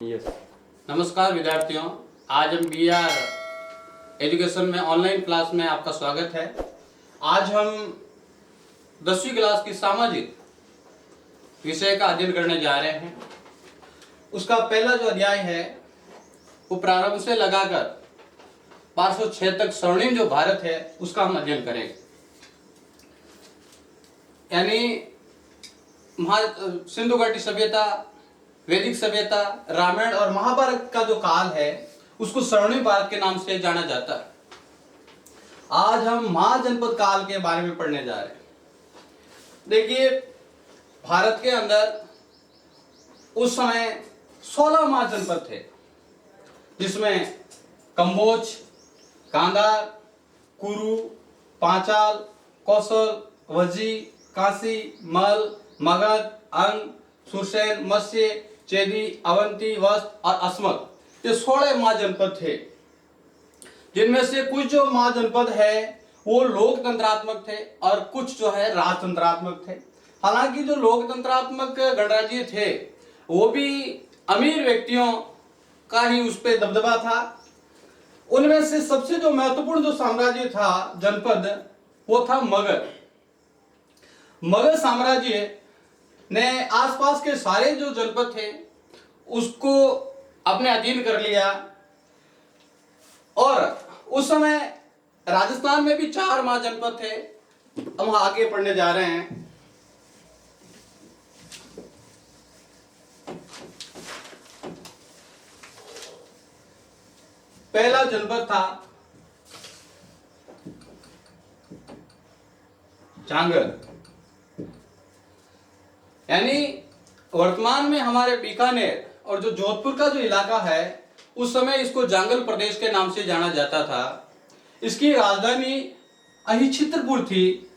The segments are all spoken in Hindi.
यस। नमस्कार विद्यार्थियों, आज हम बीआर एजुकेशन में ऑनलाइन क्लास में आपका स्वागत है। आज हम 10वीं क्लास की सामाजिक विषय का अध्ययन करने जा रहे हैं। उसका पहला जो अध्याय है वो प्रारंभ से लगाकर 506 तक स्वर्णिम जो भारत है उसका हम अध्ययन करेंगे। यानी सिंधु घाटी सभ्यता, वैदिक सभ्यता, रामायण और महाभारत का जो काल है उसको स्वर्णिम भारत के नाम से जाना जाता है। आज हम महाजनपद काल के बारे में पढ़ने जा रहे हैं। देखिए, भारत के अंदर उस समय 16 महाजनपद थे, जिसमें कंबोज, गांधार, कुरु, पांचाल, कौशल, वजी, काशी, मल, मगध, अंग, सुरसेन, मत्स्य, चेदी, अवंती, वस्त और अस्मक, ये 16 महाजनपद थे। जिनमें से कुछ जो महाजनपद है वो लोकतंत्रात्मक थे और कुछ जो है राजतंत्रात्मक थे। हालांकि जो लोकतंत्रात्मक गणराज्य थे वो भी अमीर व्यक्तियों का ही उस पर दबदबा था। उनमें से सबसे जो महत्वपूर्ण जो साम्राज्य था, जनपद, वो था मगध। मगध साम्राज्य ने आसपास के सारे जो जनपद थे उसको अपने अधीन कर लिया। और उस समय राजस्थान में भी 4 महाजनपद थे। हम आगे पढ़ने जा रहे हैं। पहला जनपद था जांगल। यानी वर्तमान में हमारे बीकानेर और जो जोधपुर का जो इलाका है उस समय इसको जांगल प्रदेश के नाम से जाना जाता था। इसकी राजधानी अहिछित्रपुर थी।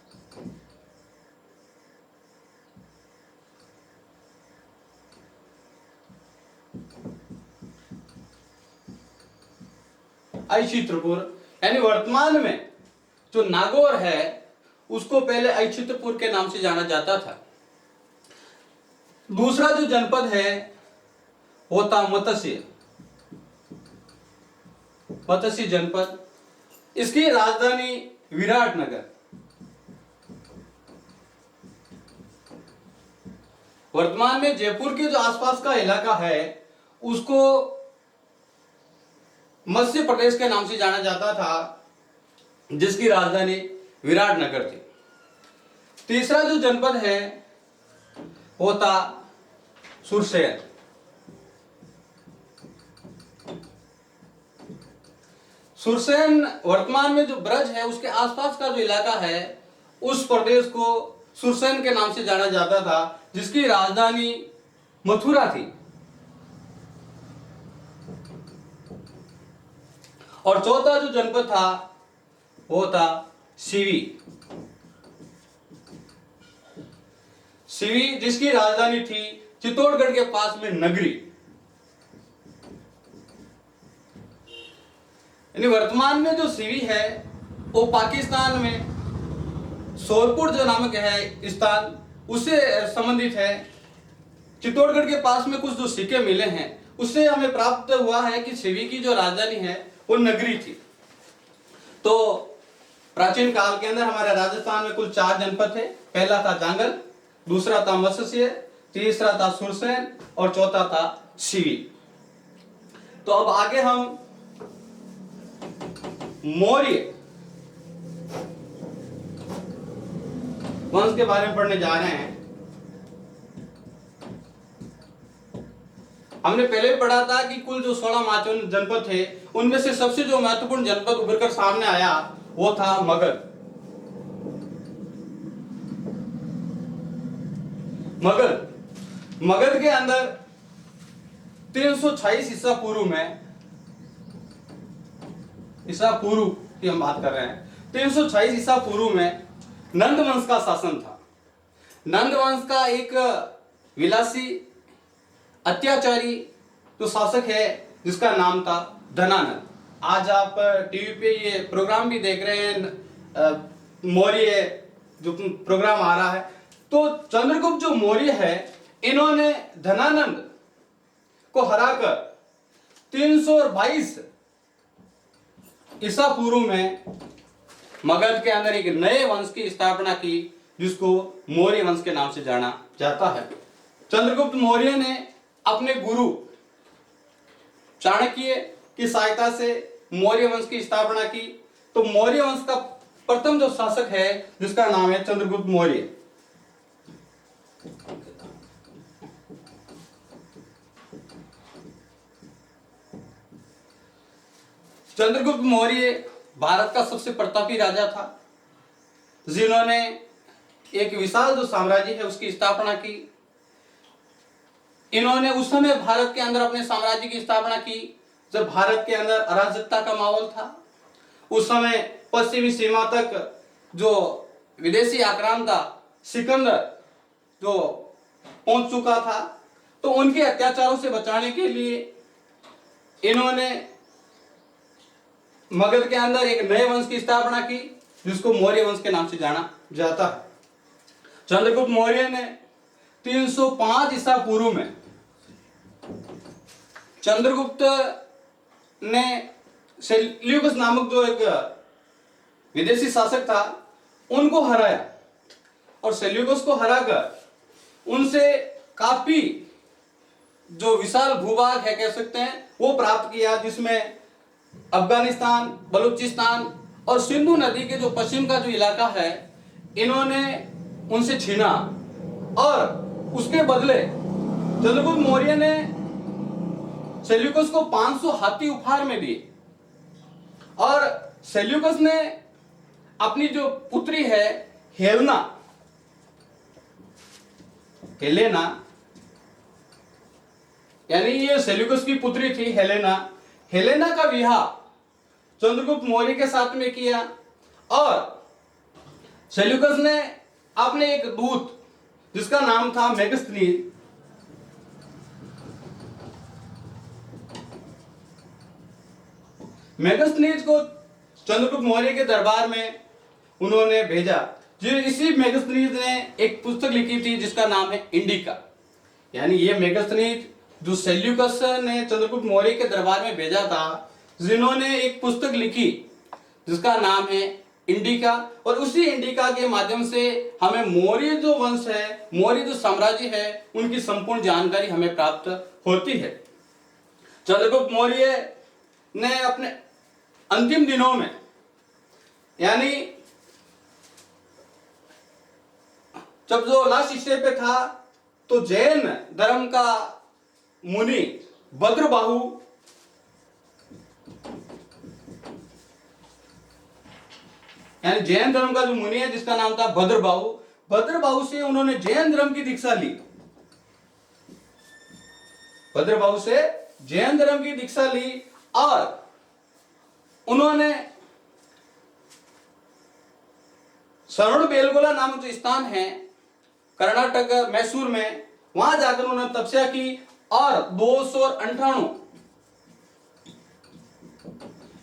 अहिछित्रपुर यानी वर्तमान में जो नागौर है उसको पहले अहिछित्रपुर के नाम से जाना जाता था। दूसरा जो जनपद है वो था मत्स्य जनपद। इसकी राजधानी विराटनगर। वर्तमान में जयपुर के जो आसपास का इलाका है उसको मत्स्य प्रदेश के नाम से जाना जाता था, जिसकी राजधानी विराटनगर थी। तीसरा जो जनपद है वो था सुरसेन। सुरसेन वर्तमान में जो ब्रज है उसके आसपास का जो इलाका है उस प्रदेश को सुरसेन के नाम से जाना जाता था, जिसकी राजधानी मथुरा थी। और चौथा जो जनपद था वो था सिवी, जिसकी राजधानी थी चित्तौड़गढ़ के पास में नगरी। यानी वर्तमान में जो सिवी है वो पाकिस्तान में सोरपुर जो नामक है स्थान उससे संबंधित है। चित्तौड़गढ़ के पास में कुछ जो सिक्के मिले हैं उससे हमें प्राप्त हुआ है कि सिवी की जो राजधानी है वो नगरी थी। तो प्राचीन काल के अंदर हमारे राजस्थान में कुल 4 जनपद थे। पहला था जांगल, दूसरा था मत्स्य, तीसरा था सुरसेन और चौथा था सिवी। तो अब आगे हम मौर्य वंश के बारे में पढ़ने जा रहे हैं। हमने पहले भी पढ़ा था कि कुल जो 16 महत्वपूर्ण जनपद थे उनमें से सबसे जो महत्वपूर्ण जनपद उभर कर सामने आया वो था मगध। मगध के अंदर 326 ईसा पूर्व की हम बात कर रहे हैं। 326 ईसा पूर्व में नंद वंश का शासन था। नंद वंश का एक विलासी अत्याचारी जो शासक है जिसका नाम था धनानंद। आज आप टीवी पे ये प्रोग्राम भी देख रहे हैं, मौर्य जो प्रोग्राम आ रहा है। तो चंद्रगुप्त जो मौर्य है इन्होंने धनानंद को हराकर 322 ईसा पूर्व में मगध के अंदर एक नए वंश की स्थापना की, जिसको मौर्य वंश के नाम से जाना जाता है। चंद्रगुप्त मौर्य ने अपने गुरु चाणक्य की सहायता से मौर्य वंश की स्थापना की। तो मौर्य वंश का प्रथम जो शासक है जिसका नाम है चंद्रगुप्त मौर्य। चंद्रगुप्त मौर्य भारत का सबसे प्रतापी राजा था, जिन्होंने एक विशाल जो साम्राज्य है उसकी स्थापना की। इन्होंने उस समय भारत के अंदर अपने साम्राज्य की स्थापना की जब भारत के अंदर अराजकता का माहौल था। उस समय पश्चिमी सीमा तक जो विदेशी आक्रामक था सिकंदर जो पहुंच चुका था, तो उनके अत्याचारों से बचाने के लिए इन्होंने मगध के अंदर एक नए वंश की स्थापना की, जिसको मौर्य वंश के नाम से जाना जाता है। चंद्रगुप्त मौर्य ने 305 ईसा पूर्व में चंद्रगुप्त ने सेल्यूकस नामक जो एक विदेशी शासक था उनको हराया, और सेल्यूकस को हराकर उनसे काफी जो विशाल भूभाग है कह सकते हैं वो प्राप्त किया, जिसमें अफगानिस्तान, बलूचिस्तान और सिंधु नदी के जो पश्चिम का जो इलाका है इन्होंने उनसे छीना। और उसके बदले चंद्रगुप्त मौर्य ने सेल्यूकस को 500 हाथी उपहार में दिए, और सेल्यूकस ने अपनी जो पुत्री है हेलेना यानी ये सेल्यूकस की पुत्री थी हेलेना का विवाह चंद्रगुप्त मौर्य के साथ में किया। और सेल्यूकस ने अपने एक दूत जिसका नाम था मेगस्थनीज को चंद्रगुप्त मौर्य के दरबार में उन्होंने भेजा। इसी मेगस्थनीज ने एक पुस्तक लिखी थी जिसका नाम है इंडिका। यानी ये मेगस्थनीज जो सेल्यूकस ने चंद्रगुप्त मौर्य के दरबार में भेजा था, जिन्होंने एक पुस्तक लिखी जिसका नाम है इंडिका, और उसी इंडिका के माध्यम से हमें मौर्य जो वंश है, मौर्य जो साम्राज्य है, उनकी संपूर्ण जानकारी हमें प्राप्त होती है। चंद्रगुप्त मौर्य ने अपने अंतिम दिनों में, यानी जब जो लास्ट स्टेज पे था, तो जैन धर्म का मुनि भद्रबाहु यानी जैन धर्म का जो मुनि है जिसका नाम था भद्रबाहु से उन्होंने जैन धर्म की दीक्षा ली। भद्रबाहु से जैन धर्म की दीक्षा ली, और उन्होंने श्रवणबेलगोला नामक जो स्थान है कर्नाटक मैसूर में, वहां जाकर उन्होंने तपस्या की, और 298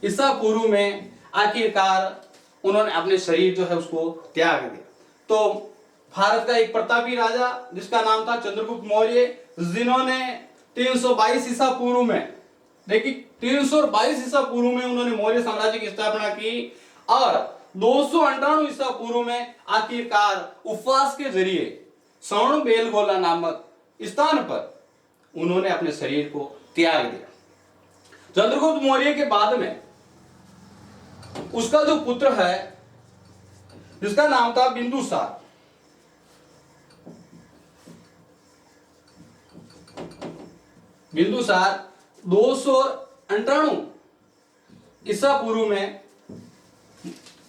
ईसा पूर्व में आखिरकार उन्होंने अपने शरीर जो है उसको त्याग दिया। तो भारत का एक प्रतापी राजा जिसका नाम था चंद्रगुप्त मौर्य, जिन्होंने 322 ईसा पूर्व में, देखिए 322 ईसा पूर्व में उन्होंने मौर्य साम्राज्य की स्थापना की, और 298 ईसा पूर्व में आखिरकार उपवास के जरिए श्रवणबेलगोला नामक स्थान पर उन्होंने अपने शरीर को त्याग दिया। चंद्रगुप्त मौर्य के बाद में उसका जो पुत्र है जिसका नाम था बिंदुसार, बिंदुसार 298 ईसा पूर्व में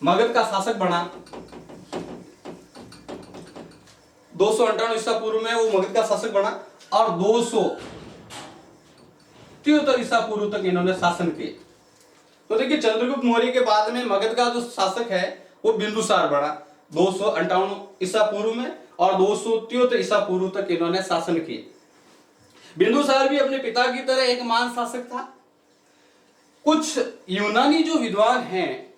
मगध का शासक बना। 298 ईसा पूर्व में वो मगध का शासक बना, और 273 ईसा पूर्व तक इन्होंने शासन किए। तो देखिए चंद्रगुप्त मौर्य के बाद में मगध का जो शासक है वो बिंदुसार बना 258 ईसा पूर्व में, और 273 ईसा पूर्व तक इन्होंने शासन किए। बिंदुसार भी अपने पिता की तरह एक महान शासक था। कुछ यूनानी जो विद्वान हैं,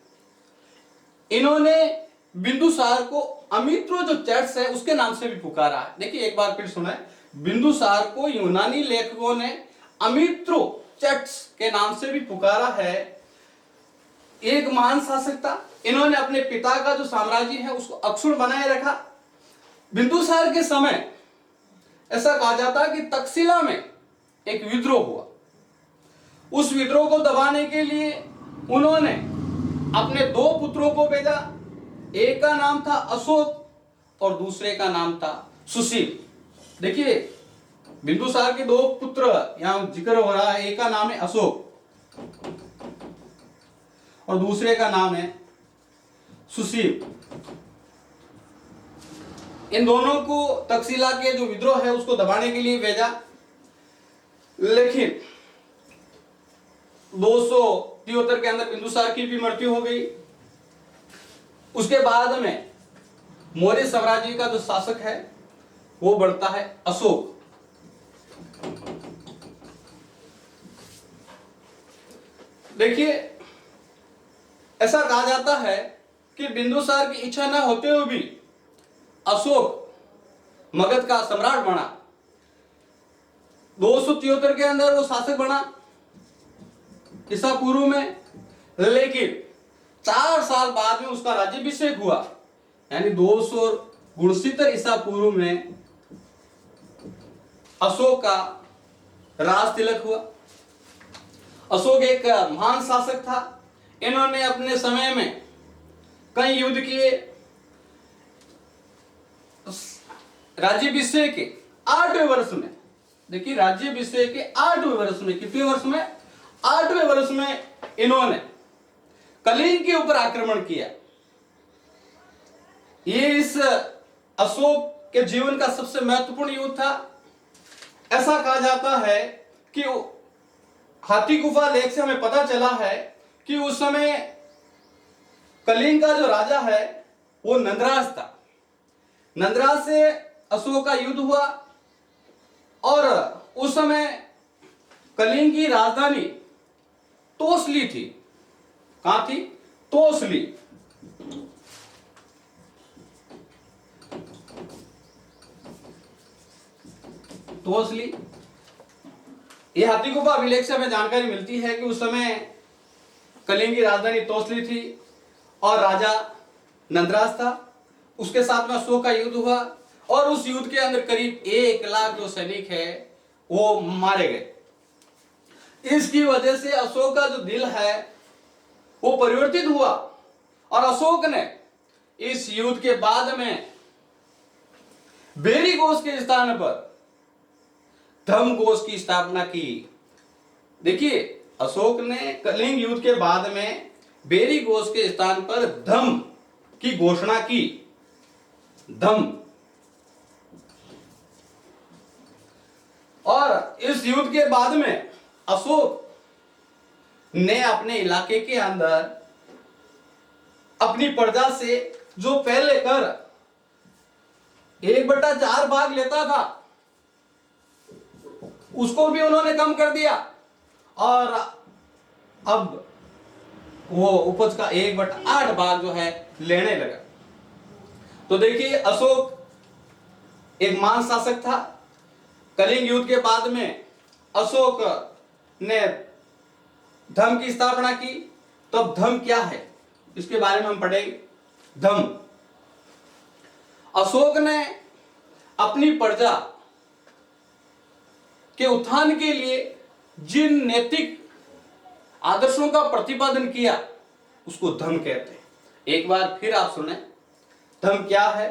इन्होंने बिंदुसार को अमित्रो जो चर्च है उसके नाम से भी पुकारा है। देखिए एक बार फिर सुना, बिंदुसार को यूनानी लेखकों ने अमित्रो चट्स के नाम से भी पुकारा है। एक महान शासक था। इन्होंने अपने पिता का जो साम्राज्य है उसको अक्षुण्ण बनाए रखा। बिंदुसार के समय ऐसा कहा जाता है कि तक्षशिला में एक विद्रोह हुआ। उस विद्रोह को दबाने के लिए उन्होंने अपने दो पुत्रों को भेजा। एक का नाम था अशोक और दूसरे का नाम था सुशील। देखिए, बिंदुसार के दो पुत्र यहां जिक्र हो रहा है। एक का नाम है अशोक और दूसरे का नाम है सुशील। इन दोनों को तक्षशिला के जो विद्रोह है उसको दबाने के लिए भेजा, लेकिन 273 के अंदर बिंदुसार की भी मृत्यु हो गई। उसके बाद में मौर्य साम्राज्य का जो शासक है वो बढ़ता है अशोक। देखिए, ऐसा कहा जाता है कि बिंदुसार की इच्छा न होते हुए भी अशोक मगध का सम्राट बना। 273 के अंदर वो शासक बना ईसा पूर्व में, लेकिन 4 साल बाद में उसका राज्याभिषेक हुआ, यानी 269 ईसा पूर्व में अशोक का राज तिलक हुआ। अशोक एक महान शासक था। इन्होंने अपने समय में कई युद्ध किए। राज्याभिषेक के 8वें वर्ष में, देखिए राज्याभिषेक के 8वें वर्ष में, कितने वर्ष में? 8वें वर्ष में इन्होंने कलिंग के ऊपर आक्रमण किया। ये इस अशोक के जीवन का सबसे महत्वपूर्ण युद्ध था। ऐसा कहा जाता है कि हाथी गुफा लेख से हमें पता चला है कि उस समय कलिंग का जो राजा है वो नंदराज था। नंदराज से अशोक का युद्ध हुआ और उस समय कलिंग की राजधानी तोसली थी। कहां थी? तोसली। तोसली, ये हाथी गुफा अभिलेख से हमें जानकारी मिलती है कि उस समय कलिंग की राजधानी तोसली थी और राजा नंदराज था। उसके साथ में अशोक का युद्ध हुआ और उस युद्ध के अंदर करीब 1 लाख जो सैनिक है वो मारे गए। इसकी वजह से अशोक का जो दिल है वो परिवर्तित हुआ और अशोक ने इस युद्ध के बाद में बेरी घोष के स्थान पर धम घोष की स्थापना की। देखिए, अशोक ने कलिंग युद्ध के बाद में बेरी घोष के स्थान पर धम की घोषणा की। धम। और इस युद्ध के बाद में अशोक ने अपने इलाके के अंदर अपनी प्रजा से जो पहले कर 1/4 भाग लेता था उसको भी उन्होंने कम कर दिया और अब वो उपज का 1/8 भाग जो है लेने लगा। तो देखिए, अशोक एक महान शासक था। कलिंग युद्ध के बाद में अशोक ने धम की स्थापना की। तो अब धम क्या है इसके बारे में हम पढ़ेंगे। धम, अशोक ने अपनी प्रजा के उत्थान के लिए जिन नैतिक आदर्शों का प्रतिपादन किया उसको धम कहते हैं। एक बार फिर आप सुने, धम क्या है?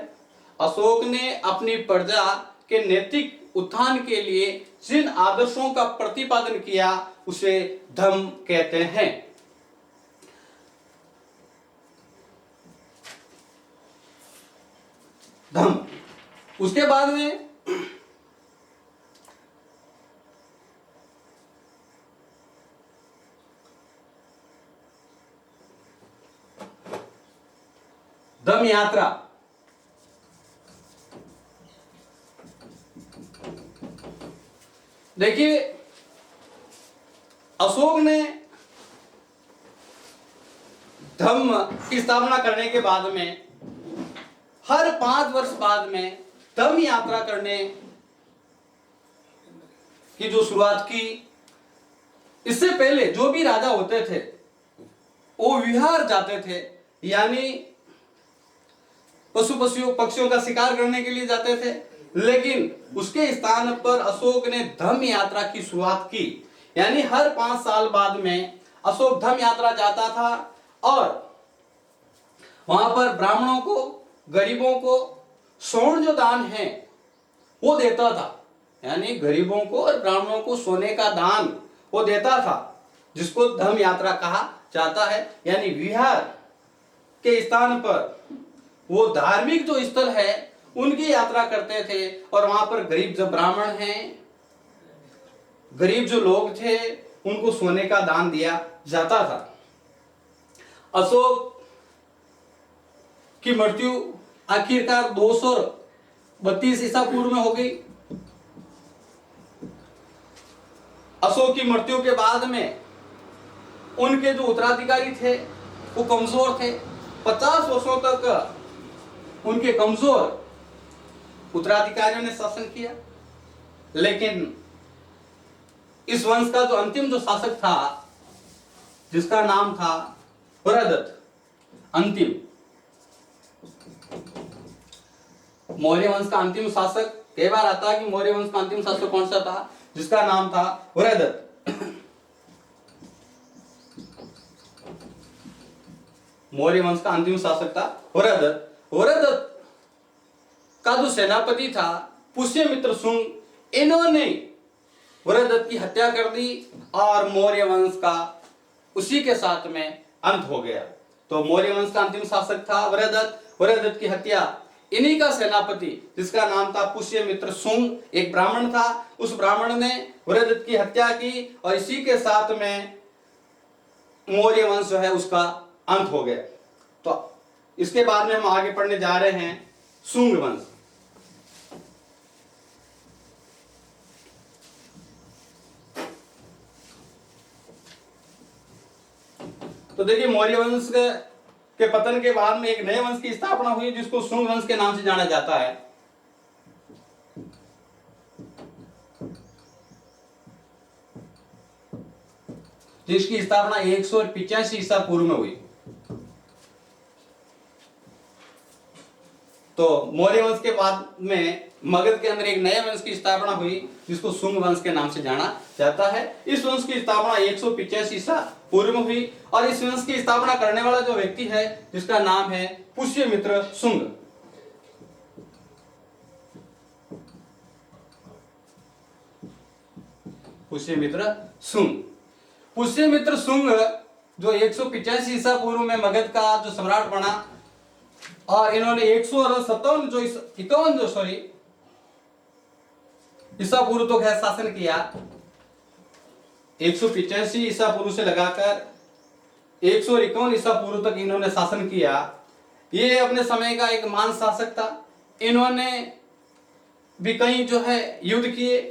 अशोक ने अपनी प्रजा के नैतिक उत्थान के लिए जिन आदर्शों का प्रतिपादन किया उसे धम कहते हैं। धम। उसके बाद में धम यात्रा। देखिए, अशोक ने धम की स्थापना करने के बाद में हर 5 वर्ष बाद में धम यात्रा करने की जो शुरुआत की इससे पहले जो भी राजा होते थे वो विहार जाते थे, यानी पक्षियों का शिकार करने के लिए जाते थे। लेकिन उसके स्थान पर अशोक ने धम्म यात्रा की शुरुआत की, यानी हर 5 साल बाद में अशोक धम्म यात्रा जाता था और वहां पर ब्राह्मणों को, गरीबों को स्वर्ण जो दान है वो देता था, यानी गरीबों को और ब्राह्मणों को सोने का दान वो देता था, जिसको धम्म यात्रा कहा जाता है। यानी विहार के स्थान पर वो धार्मिक जो स्थल है उनकी यात्रा करते थे और वहां पर गरीब जो ब्राह्मण हैं, गरीब जो लोग थे, उनको सोने का दान दिया जाता था। अशोक की मृत्यु आखिरकार 232 ईसा पूर्व में हो गई। अशोक की मृत्यु के बाद में उनके जो उत्तराधिकारी थे वो कमजोर थे। 50 वर्षों तक उनके कमजोर उत्तराधिकारियों ने शासन किया। लेकिन इस वंश का जो अंतिम जो शासक था, जिसका नाम था वरदत्त, अंतिम मौर्य वंश का अंतिम शासक, कई बार आता है कि मौर्य वंश का अंतिम शासक कौन सा था, जिसका नाम था वरदत्त। मौर्य वंश का अंतिम शासक था वरदत्त। वरदत्त का जो सेनापति था पुष्यमित्र शुंग, इन्होंने वरदत्त की हत्या कर दी और मौर्य वंश का उसी के साथ में अंत हो गया। तो मौर्य वंश का अंतिम शासक था वरदत्त। वरदत्त की हत्या इन्हीं का सेनापति, जिसका नाम था पुष्यमित्र शुंग, एक ब्राह्मण था, उस ब्राह्मण ने वरदत्त की हत्या की और इसी के साथ में मौर्य वंश जो है उसका अंत हो गया। तो इसके बाद में हम आगे पढ़ने जा रहे हैं शुंग वंश। तो देखिए, मौर्य वंश के पतन के बाद में एक नए वंश की स्थापना हुई, जिसको शुंग वंश के नाम से जाना जाता है। जिसकी स्थापना 185 ईसा पूर्व में हुई। तो मौर्य वंश के बाद में मगध के अंदर एक नए वंश की स्थापना हुई, जिसको शुंग वंश के नाम से जाना जाता है। इस वंश की स्थापना 185 ईसा पूर्व में हुई और इस वंश की स्थापना करने वाला जो व्यक्ति है, जिसका नाम है पुष्यमित्र शुंग। पुष्यमित्र शुंग। पुष्यमित्र शुंग जो 185 ईसा पूर्व में मगध का जो सम्राट बना और इन्होंने 157 ईसा पूर्व तो खैर शासन किया। 185 ईसा पूर्व से लगाकर 151 ईसा पूर्व तक इन्होंने शासन किया। ये अपने समय का एक महान शासक था। इन्होंने भी कई जो है युद्ध किए।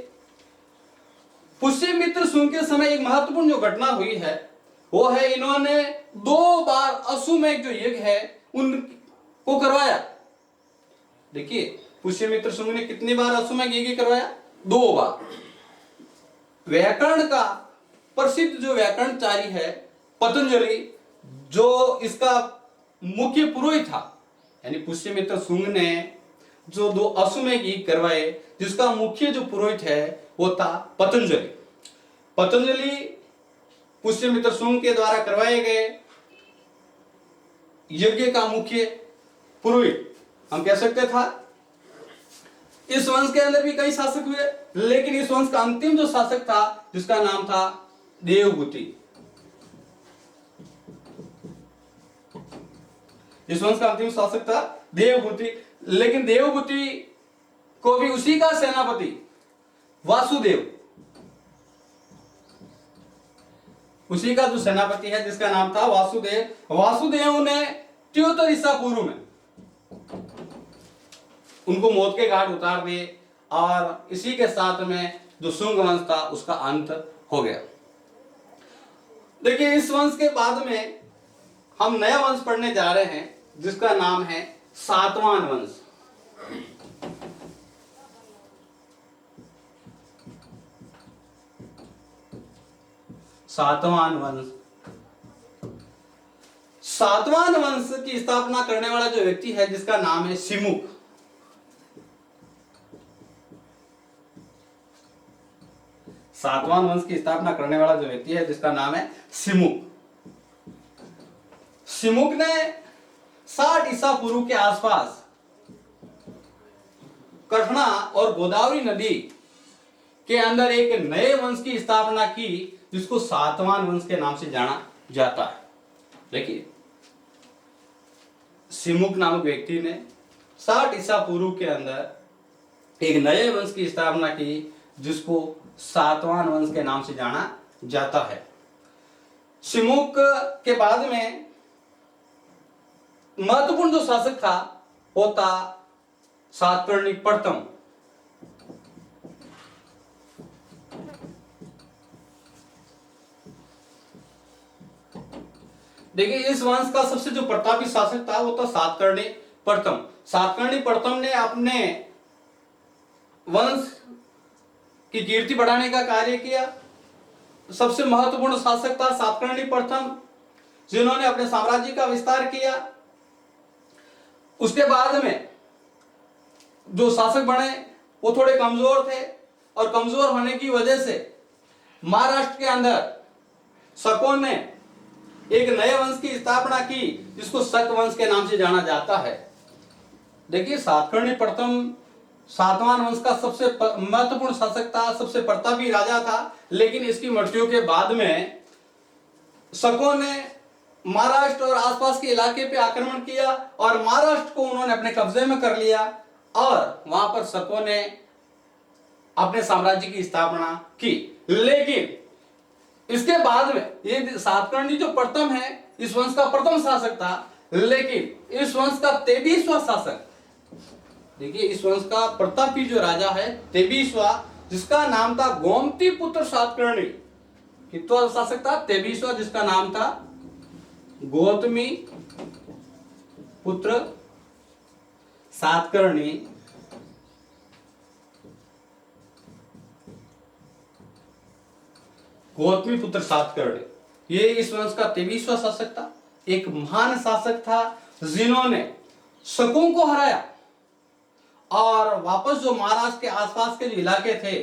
पुष्यमित्र शुंग के समय एक महत्वपूर्ण जो घटना हुई है वो है, इन्होंने 2 बार अश्वमेध जो यज्ञ है उनको करवाया। देखिए, पुष्यमित्र शुंग ने कितनी बार अश्वमेध यज्ञ करवाया? 2 बार। व्याकरण का प्रसिद्ध जो व्याकरणचारी है पतंजलि, जो इसका मुख्य पुरोहित था, यानी पुष्यमित्र शुंग ने जो 2 अश्वमेध यज्ञ करवाए, जिसका मुख्य जो पुरोहित है वो था पतंजलि। पतंजलि पुष्यमित्र शुंग के द्वारा करवाए गए यज्ञ का मुख्य पुरोहित हम कह सकते था। इस वंश के अंदर भी कई शासक हुए, लेकिन इस वंश का अंतिम जो शासक था, जिसका नाम था देवभूति। इस वंश का अंतिम शासक था देवभूति। लेकिन देवभूति को भी उसी का सेनापति वासुदेव, उसी का जो सेनापति है जिसका नाम था वासुदेव, वासुदेव ने 73 ईसा पूर्व में उनको मौत के घाट उतार दिए और इसी के साथ में जो शुंग वंश था उसका अंत हो गया। देखिए, इस वंश के बाद में हम नया वंश पढ़ने जा रहे हैं, जिसका नाम है सातवाहन वंश। सातवान वंश। सातवान वंश की स्थापना करने वाला जो व्यक्ति है जिसका नाम है सिमुक। सातवान वंश की स्थापना करने वाला जो व्यक्ति है जिसका नाम है सिमुक। सिमुक ने 60 ईसा पूर्व के आसपास कृष्णा और गोदावरी नदी के अंदर एक नए वंश की स्थापना की जिसको सातवान वंश के नाम से जाना जाता है। देखिए, सिमुक नामक व्यक्ति ने 60 ईसा पूर्व के अंदर एक नए वंश की स्थापना की जिसको सातवान वंश के नाम से जाना जाता है। सिमुक के बाद में महत्वपूर्ण जो शासक था वो था सातकर्णी प्रथम। देखिए, इस वंश का सबसे जो प्रतापी शासक था वो था सातकर्णी प्रथम। सातकर्णी प्रथम ने अपने वंश की कीर्ति बढ़ाने का कार्य किया। सबसे महत्वपूर्ण शासक था सातकर्णी प्रथम, जिन्होंने अपने साम्राज्य का विस्तार किया। उसके बाद में जो शासक बने वो थोड़े कमजोर थे और कमजोर होने की वजह से महाराष्ट्र के अंदर शकों ने एक नए वंश की स्थापना की जिसको शक वंश के नाम से जाना जाता है। देखिए, सातकर्णी प्रथम सातवान वंश का सबसे महत्वपूर्ण शासक था, सबसे प्रतापी राजा था, लेकिन इसकी मृत्यु के बाद में शकों ने महाराष्ट्र और आसपास के इलाके पे आक्रमण किया और महाराष्ट्र को उन्होंने अपने कब्जे में कर लिया और वहां पर शकों ने अपने साम्राज्य की स्थापना की। लेकिन इसके बाद में ये सातकर्णी जो प्रथम है इस वंश का प्रथम शासक था, लेकिन इस वंश का 23वां शासक, देखिए इस वंश का प्रतापी जो राजा है 23वां, जिसका नाम था गोमती पुत्र सातकर्णी। कितवां शासक था? 23वां, जिसका नाम था गौतमी पुत्र सातकर्णी। गौतमी पुत्र सातकर्णी ये इस वंश का 23वां शासक था। एक महान शासक था जिन्होंने शकों को हराया और वापस जो महाराष्ट्र के आसपास के जो इलाके थे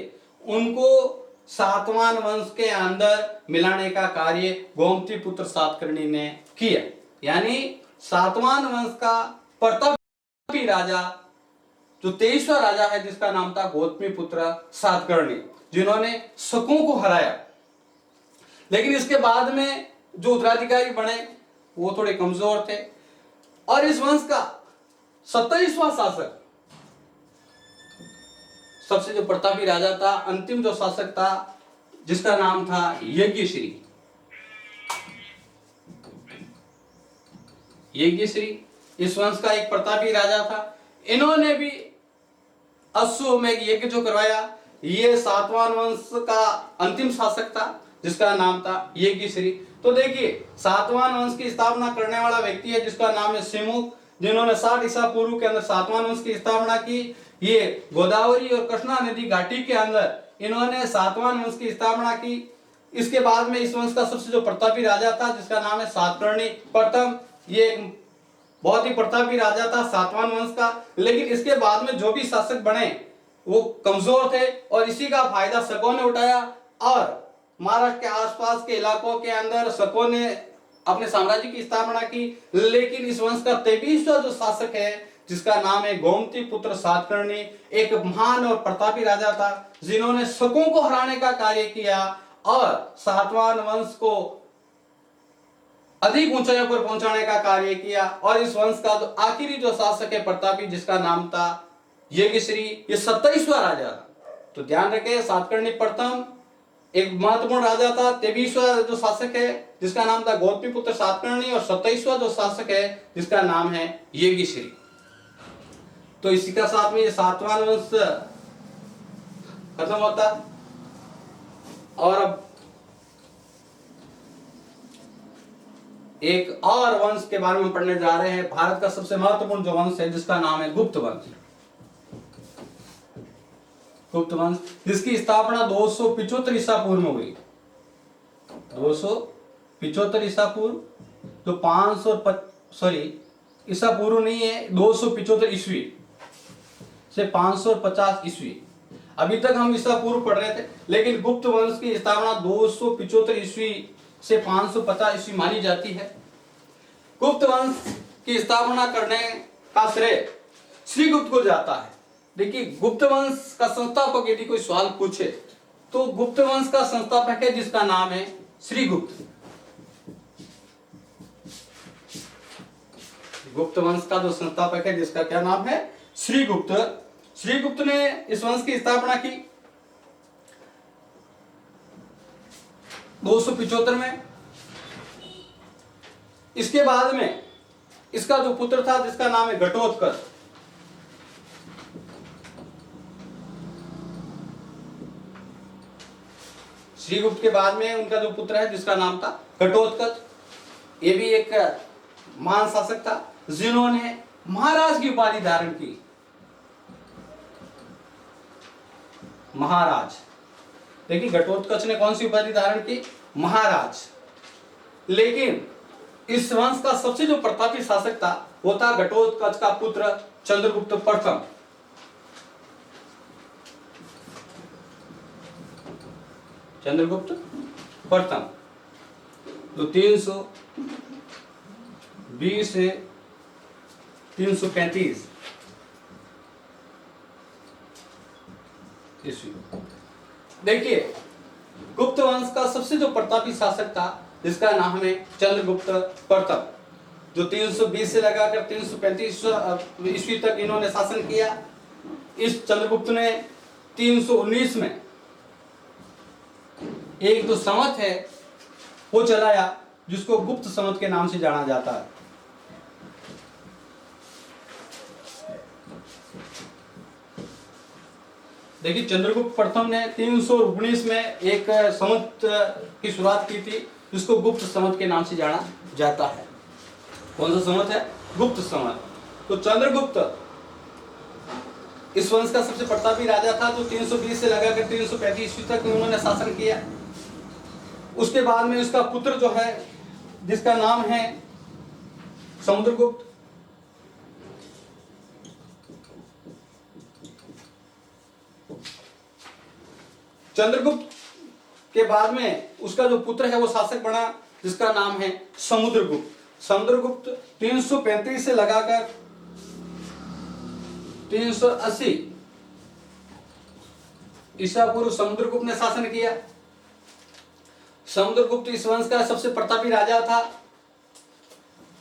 उनको सातवान वंश के अंदर मिलाने का कार्य गोमती पुत्र सातकर्णी ने किया। यानी सातवान वंश का प्रतापी राजा जो 23वां राजा है जिसका नाम था गौतमी पुत्र सातकर्णी, जिन्होंने शकों को हराया। लेकिन इसके बाद में जो उत्तराधिकारी बने वो थोड़े कमजोर थे और इस वंश का 27वां शासक, सबसे जो प्रतापी राजा था, अंतिम जो शासक था, जिसका नाम था यज्ञश्री। यज्ञश्री इस वंश का एक प्रतापी राजा था। इन्होंने भी अश्वमेध यज्ञ जो करवाया, ये सातवान वंश का अंतिम शासक था जिसका नाम था यज्ञश्री। तो देखिए, सातवान वंश की स्थापना करने वाला व्यक्ति है जिसका नाम है सिमुक, जिन्होंने 60 ईसा पूर्व के अंदर सातवान वंश की स्थापना की। ये गोदावरी और कृष्णा नदी घाटी के अंदर इन्होंने सातवान वंश की स्थापना की। इसके बाद में इस वंश का सबसे जो प्रतापी राजा था जिसका नाम है सातकर्णी प्रथम। ये एक बहुत ही प्रतापी राजा था सातवान वंश का। लेकिन इसके बाद में जो भी शासक बने वो कमजोर थे और इसी का फायदा शकों ने उठाया और महाराष्ट्र के आसपास के इलाकों के अंदर शकों ने अपने साम्राज्य की स्थापना की। लेकिन इस वंश का 23वां जो शासक है जिसका नाम है गोमती पुत्र सातकर्णी, एक महान और प्रतापी राजा था जिन्होंने शकों को हराने का कार्य किया और सातवान वंश को अधिक ऊंचाइयों पर पहुंचाने का कार्य किया। और इस वंश का जो आखिरी जो शासक है प्रतापी, जिसका नाम था यज्ञश्री, ये 27वां राजा था। तो ध्यान रखें, सातकर्णी प्रथम एक महत्वपूर्ण राजा था, 23वां जो शासक है जिसका नाम था गौतमी पुत्र सातकर्णी और 27वां जो शासक है जिसका नाम है यज्ञश्री। तो इसी का साथ में ये सातवां वंश खत्म होता है। और अब एक और वंश के बारे में पढ़ने जा रहे हैं। भारत का सबसे महत्वपूर्ण जो वंश है जिसका नाम है गुप्त वंश। गुप्त वंश जिसकी स्थापना 275 ईसा पूर्व में हुई। 275 ईसा पूर्व, तो 500 ईसा पूर्व नहीं है, 275 ईस्वी से 550 ईस्वी। अभी तक हम ईसा पूर्व पढ़ रहे थे, लेकिन गुप्त वंश की स्थापना 275 ईस्वी से 550 ईस्वी मानी जाती है। गुप्त वंश की स्थापना करने का श्रेय श्रीगुप्त को जाता है। देखिए, गुप्त वंश का संस्थापक यदि कोई सवाल पूछे तो गुप्त वंश का संस्थापक है जिसका नाम है श्रीगुप्त। गुप्त वंश का जो संस्थापक है जिसका क्या नाम है? श्रीगुप्त। श्रीगुप्त ने इस वंश की स्थापना की 275 में। इसके बाद में इसका जो पुत्र था जिसका नाम है घटोत्कच, श्रीगुप्त के बाद में उनका जो पुत्र है जिसका नाम था घटोत्कच, ये भी एक महान शासक था जिन्होंने महाराज की उपाधि धारण की। महाराज। देखिए, घटोत्कच ने कौन सी उपाधि धारण की? महाराज। लेकिन इस वंश का सबसे जो प्रतापी शासक था वो था घटोत्कच का पुत्र चंद्रगुप्त प्रथम। चंद्रगुप्त प्रथम जो 320 से 335 ईस्वी। देखिए, गुप्त वंश का सबसे जो प्रतापी शासक था जिसका नाम है चंद्रगुप्त प्रथम, जो 320 से लगाकर 335 ईस्वी तक इन्होंने शासन किया। इस चंद्रगुप्त ने 319 में एक जो संवत है वो चलाया जिसको गुप्त संवत के नाम से जाना जाता है। देखिए, चंद्रगुप्त प्रथम ने 319 में एक संवत की शुरुआत की थी जिसको गुप्त संवत के नाम से जाना जाता है। कौन सा संवत है? गुप्त संवत। तो चंद्रगुप्त इस वंश का सबसे प्रतापी राजा था जो 320 से लगाकर 335 ईस्वी तक उन्होंने शासन किया। उसके बाद में उसका पुत्र जो है जिसका नाम है समुद्रगुप्त। चंद्रगुप्त के बाद में उसका जो पुत्र है वो शासक बना जिसका नाम है समुद्रगुप्त। समुद्रगुप्त 335 से लगाकर 380 ईसा पूर्व समुद्रगुप्त ने शासन किया। समुद्रगुप्त इस वंश का सबसे प्रतापी राजा था।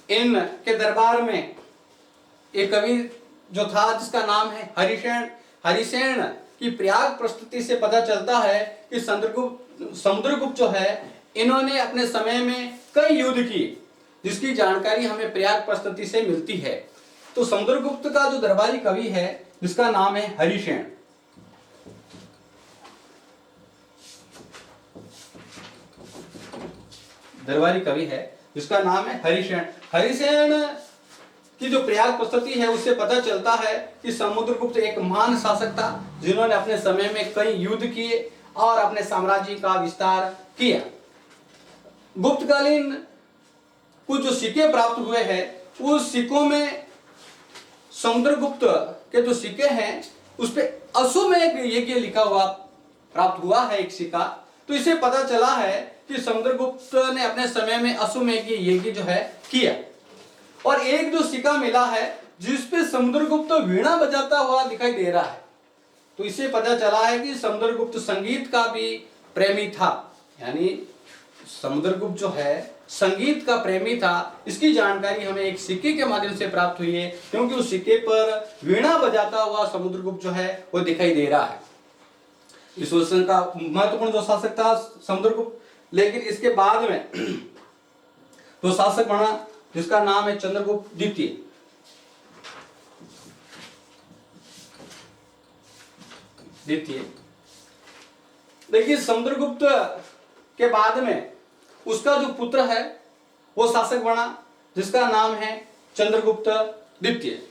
इन के दरबार में एक कवि जो था जिसका नाम है हरिसेन। हरिसेन की प्रयाग प्रस्तुति से पता चलता है कि समुद्रगुप्त जो है इन्होंने अपने समय में कई युद्ध किए जिसकी जानकारी हमें प्रयाग प्रस्तुति से मिलती है। तो समुद्रगुप्त का जो दरबारी कवि है जिसका नाम है हरिसेन। दरबारी कवि है जिसका नाम है हरिसेन। हरिसेन की जो प्रयाग प्रस्तुति है उससे पता चलता है कि समुद्रगुप्त एक महान शासक था जिन्होंने अपने समय में कई युद्ध किए और अपने साम्राज्य का विस्तार किया। गुप्तकालीन कुछ जो सिक्के प्राप्त हुए हैं उस सिक्कों में समुद्रगुप्त के जो सिक्के हैं उस पे अश्वमेध यज्ञ लिखा हुआ प्राप्त हुआ है एक सिक्का। तो इसे पता चला है कि समुद्रगुप्त ने अपने समय में अश्वमेध यज्ञ जो है किया। और एक जो सिक्का मिला है जिसपे समुद्रगुप्त वीणा बजाता हुआ दिखाई दे रहा है, तो इससे पता चला है कि समुद्रगुप्त संगीत का भी प्रेमी था। यानी समुद्रगुप्त जो है संगीत का प्रेमी था। इसकी जानकारी हमें एक सिक्के के माध्यम से प्राप्त हुई है क्योंकि उस सिक्के पर वीणा बजाता हुआ समुद्रगुप्त जो है वो दिखाई दे रहा है। इस वंश का महत्वपूर्ण जो शासक था समुद्रगुप्त। लेकिन इसके बाद में जो शासक बना जिसका नाम है चंद्रगुप्त द्वितीय। देखिए, समुद्रगुप्त के बाद में उसका जो पुत्र है वो शासक बना जिसका नाम है चंद्रगुप्त द्वितीय।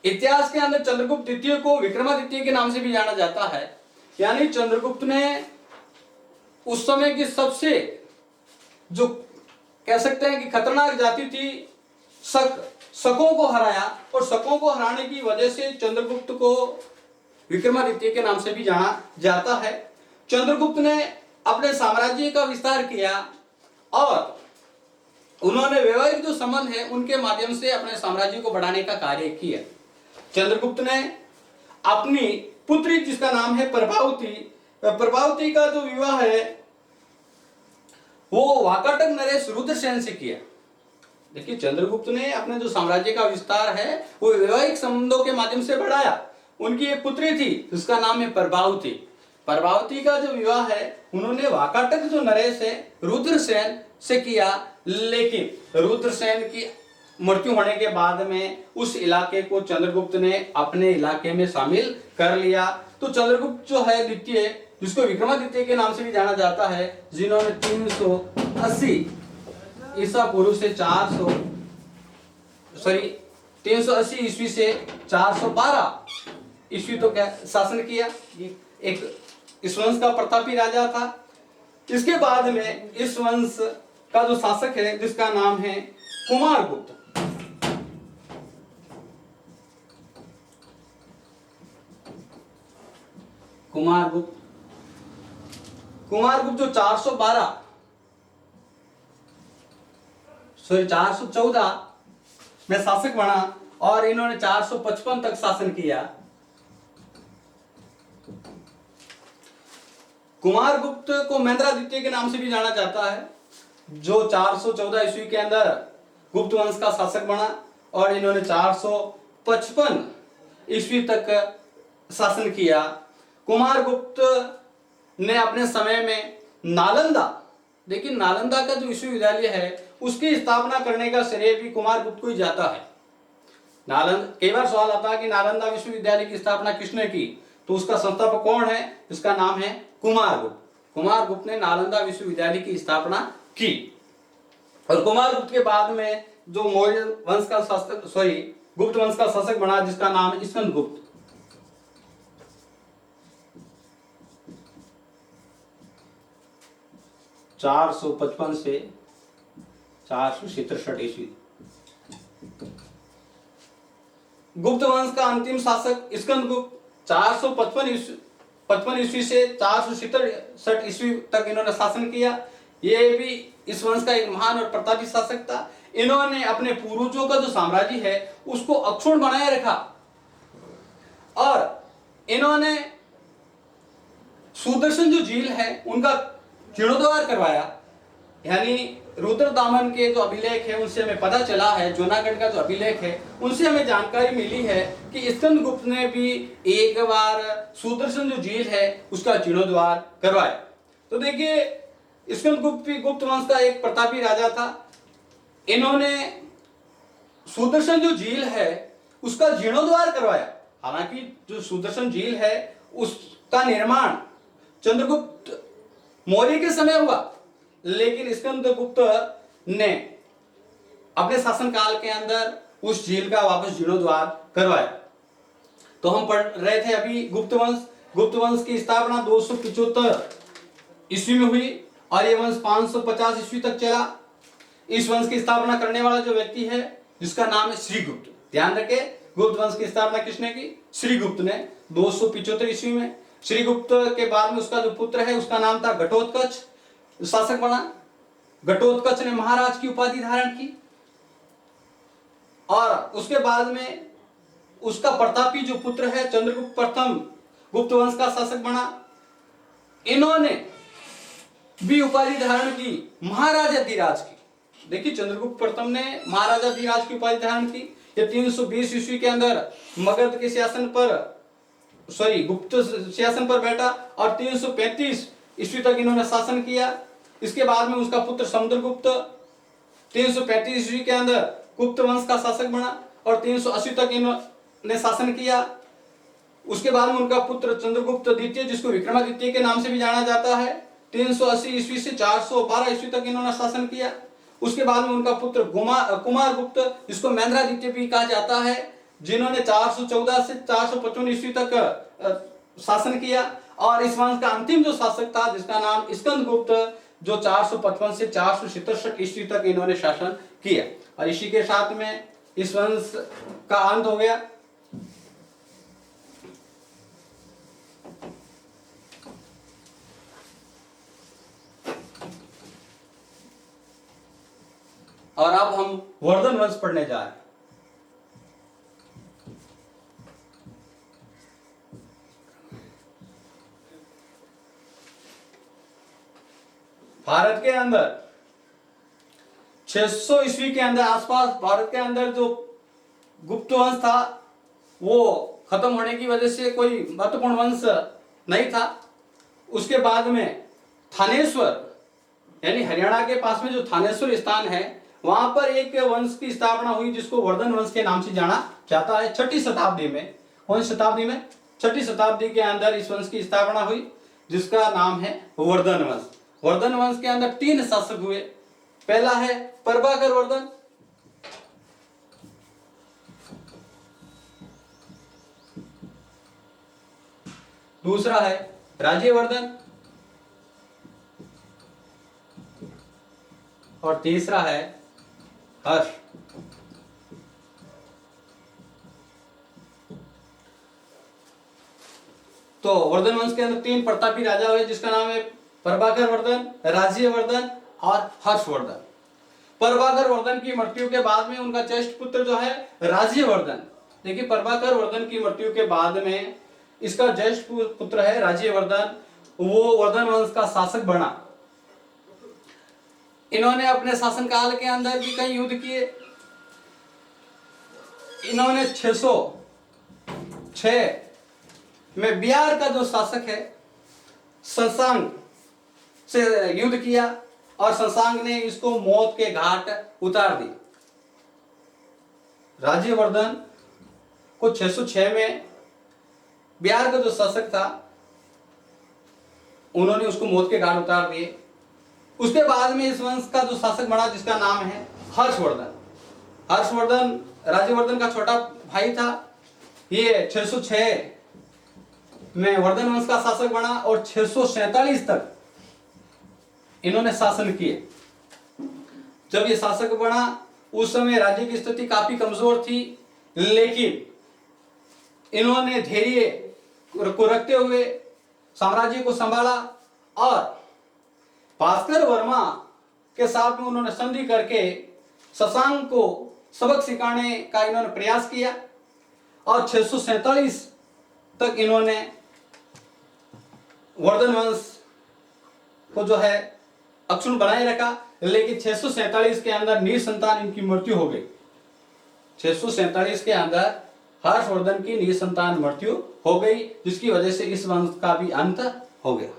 इतिहास के अंदर चंद्रगुप्त द्वितीय को विक्रमादित्य के नाम से भी जाना जाता है। यानी चंद्रगुप्त ने उस समय की सबसे जो कह सकते हैं कि खतरनाक जाति थी, शकों को हराया, और शकों को हराने की वजह से चंद्रगुप्त को विक्रमादित्य के नाम से भी जाना जाता है। चंद्रगुप्त ने अपने साम्राज्य का विस्तार किया और उन्होंने वैवाहिक जो संबंध है उनके माध्यम से अपने साम्राज्य को बढ़ाने का कार्य किया। चंद्रगुप्त ने अपनी पुत्री जिसका नाम है प्रभावती का जो विवाह है वो वाकाटक नरेश रुद्रसेन से किया। देखिए, चंद्रगुप्त ने अपने जो साम्राज्य का विस्तार है वो वैवाहिक संबंधों के माध्यम से बढ़ाया। उनकी एक पुत्री थी जिसका नाम है प्रभावती का जो विवाह है उन्होंने वाकाटक जो नरेश है रुद्रसेन से किया, लेकिन रुद्रसेन की मृत्यु होने के बाद में उस इलाके को चंद्रगुप्त ने अपने इलाके में शामिल कर लिया। तो चंद्रगुप्त जो है द्वितीय, जिसको विक्रमादित्य के नाम से भी जाना जाता है, जिन्होंने 380 ईसा पूर्व से 380 ईस्वी से 412 ईस्वी तो क्या शासन किया। एक इस वंश का प्रतापी राजा था। इसके बाद में इस वंश का जो शासक है जिसका नाम है कुमारगुप्त। कुमारगुप्त जो 414 में शासक बना और इन्होंने 455 तक शासन किया। कुमारगुप्त को महेंद्रादित्य के नाम से भी जाना जाता है, जो 414 ईस्वी के अंदर गुप्त वंश का शासक बना और इन्होंने 455 ईस्वी तक शासन किया। कुमारगुप्त ने अपने समय में नालंदा, देखिए नालंदा का जो विश्वविद्यालय है उसकी स्थापना करने का श्रेय भी कुमारगुप्त को ही जाता है। कई बार सवाल आता है कि नालंदा विश्वविद्यालय की स्थापना किसने की, तो उसका संस्थापक कौन है? इसका नाम है कुमारगुप्त। कुमारगुप्त ने नालंदा विश्वविद्यालय की स्थापना की। और कुमारगुप्त के बाद में जो मौर्य वंश का शासक गुप्त वंश का शासक बना जिसका नाम है स्कंदगुप्त। (455 से 467 ईस्वी। गुप्त वंश का अंतिम शासक स्कंदगुप्त 455 ईस्वी से 467 ईस्वी तक इन्होंने शासन किया। ये भी इस वंश का एक महान और प्रतापी शासक था। इन्होंने अपने पूर्वजों का जो साम्राज्य है उसको अक्षुण्ण बनाए रखा और इन्होंने सुदर्शन जो झील है उनका जीर्णोद्धार करवाया। यानी रुद्रदामन के जो अभिलेख है उनसे हमें पता चला है, जूनागढ़ का जो अभिलेख है उनसे हमें जानकारी मिली है कि स्कंदगुप्त ने भी एक बार सुदर्शन जो झील है उसका जीर्णोद्धार करवाया। तो देखिए स्कंदगुप्त भी गुप्त वंश का एक प्रतापी राजा था। इन्होंने सुदर्शन जो झील है उसका जीर्णोद्धार करवाया। हालांकि जो सुदर्शन झील है उसका निर्माण चंद्रगुप्त मौर्य के समय हुआ, लेकिन स्कंदगुप्त ने अपने शासन काल के अंदर उस झील का वापस जीर्णोद्धार करवाया। तो हम पढ़ रहे थे अभी गुप्त वंश की स्थापना 275 ईस्वी में हुई और ये वंश 550 ईस्वी तक चला। इस वंश की स्थापना करने वाला जो व्यक्ति है जिसका नाम है श्रीगुप्त। ध्यान रखे, गुप्त वंश की स्थापना किसने की? श्रीगुप्त ने 275 ईस्वी में। श्रीगुप्त के बाद में उसका जो पुत्र है उसका नाम था घटोत्कच, शासक बना। घटोत्कच ने महाराज की उपाधि धारण की और उसके बाद में उसका प्रतापी जो पुत्र है चंद्रगुप्त प्रथम गुप्त वंश का शासक बना। इन्होंने भी उपाधि धारण की महाराजा धीराज की। देखिए चंद्रगुप्त प्रथम ने महाराजा धीराज की उपाधि धारण की। ये 320 ईस्वी के अंदर मगध के शासन पर गुप्त शासन पर बैठा और 335 ईस्वी तक इन्होंने शासन किया। इसके बाद में उसका पुत्र समुद्रगुप्त 335 ईस्वी के अंदर गुप्त वंश का शासक बना और 380 तक इन्होंने शासन किया। उसके बाद में उनका पुत्र चंद्रगुप्त द्वितीय, जिसको विक्रमादित्य के नाम से भी जाना जाता है, 380 ईस्वी से 412 ईस्वी तक इन्होंने शासन किया। उसके बाद में उनका पुत्र कुमारगुप्त, जिसको महेंद्रादित्य भी कहा जाता है, जिन्होंने 414 से 455 ईस्वी तक शासन किया। और इस वंश का अंतिम जो शासक था जिसका नाम स्कंदगुप्त जो 455 से 467 ईस्वी तक इन्होंने शासन किया, और इसी के साथ में इस वंश का अंत हो गया। और अब हम वर्धन वंश पढ़ने जा रहे हैं। भारत के अंदर 600 ईस्वी के अंदर आसपास भारत के अंदर जो गुप्त वंश था वो खत्म होने की वजह से कोई महत्वपूर्ण वंश नहीं था। उसके बाद में थानेश्वर यानी हरियाणा के पास में जो थानेश्वर स्थान है वहां पर एक वंश की स्थापना हुई जिसको वर्धन वंश के नाम से जाना जाता है। 6ठी शताब्दी में, कौन शताब्दी में? 6ठी शताब्दी के अंदर इस वंश की स्थापना हुई जिसका नाम है वर्धन वंश। वर्धन वंश के अंदर 3 शासक हुए। पहला है प्रभाकर वर्धन, दूसरा है राज्यवर्धन और तीसरा है हर्ष। तो वर्धन वंश के अंदर 3 प्रतापी राजा हुए जिसका नाम है प्रभाकर वर्धन, राज्यवर्धन और हर्षवर्धन। प्रभाकर वर्धन की मृत्यु के बाद में उनका ज्येष्ठ पुत्र जो है राज्यवर्धन, देखिए प्रभाकर वर्धन की मृत्यु के बाद में इसका ज्येष्ठ पुत्र है राज्यवर्धन, वो वर्धन वंश का शासक बना। इन्होंने अपने शासनकाल के अंदर भी कई युद्ध किए। इन्होंने 606 में बिहार का जो शासक है शशांक से युद्ध किया और शशांक ने इसको मौत के घाट उतार दी। राज्यवर्धन को 606 में बिहार का जो शासक था उन्होंने उसको मौत के घाट उतार दिए। उसके बाद में इस वंश का जो शासक बना जिसका नाम है हर्षवर्धन। हर्षवर्धन राज्यवर्धन का छोटा भाई था। ये 606 में वर्धन वंश का शासक बना और 647 तक इन्होंने शासन किए। जब ये शासक बना उस समय राज्य की स्थिति काफी कमजोर थी, लेकिन इन्होंने धैर्य को रखते हुए साम्राज्य को संभाला और भास्कर वर्मा के साथ में उन्होंने संधि करके शशांक को सबक सिखाने का इन्होंने प्रयास किया और 647 तक इन्होंने वर्धन वंश को जो है अक्षुण बनाए रखा। लेकिन 647 के अंदर निसंतान इनकी मृत्यु हो गई। 647 के अंदर हर्षवर्धन की निसंतान मृत्यु हो गई जिसकी वजह से इस वंश का भी अंत हो गया।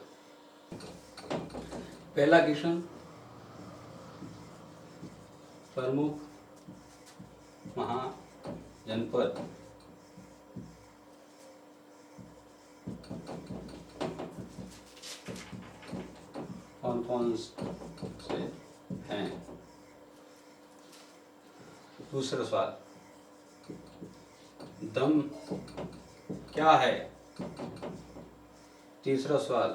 पहला क्वेश्चन, प्रमुख महाजनपद कौन कौन से हैं? दूसरा सवाल, दम क्या है? तीसरा सवाल,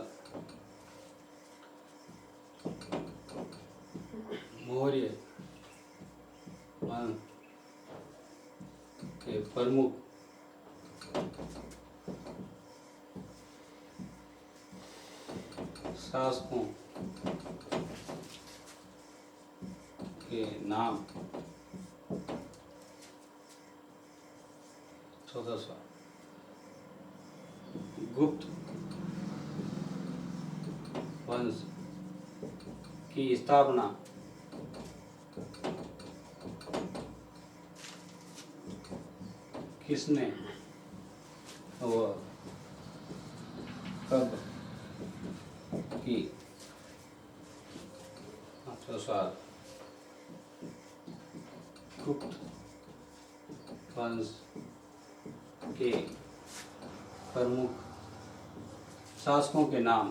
मौर्य वंश के प्रमुख शासकों के नाम। चौथा सवाल, गुप्त वंश की स्थापना किसने और कब की? पांचवा सवाल, गुप्त वंश के प्रमुख शासकों के नाम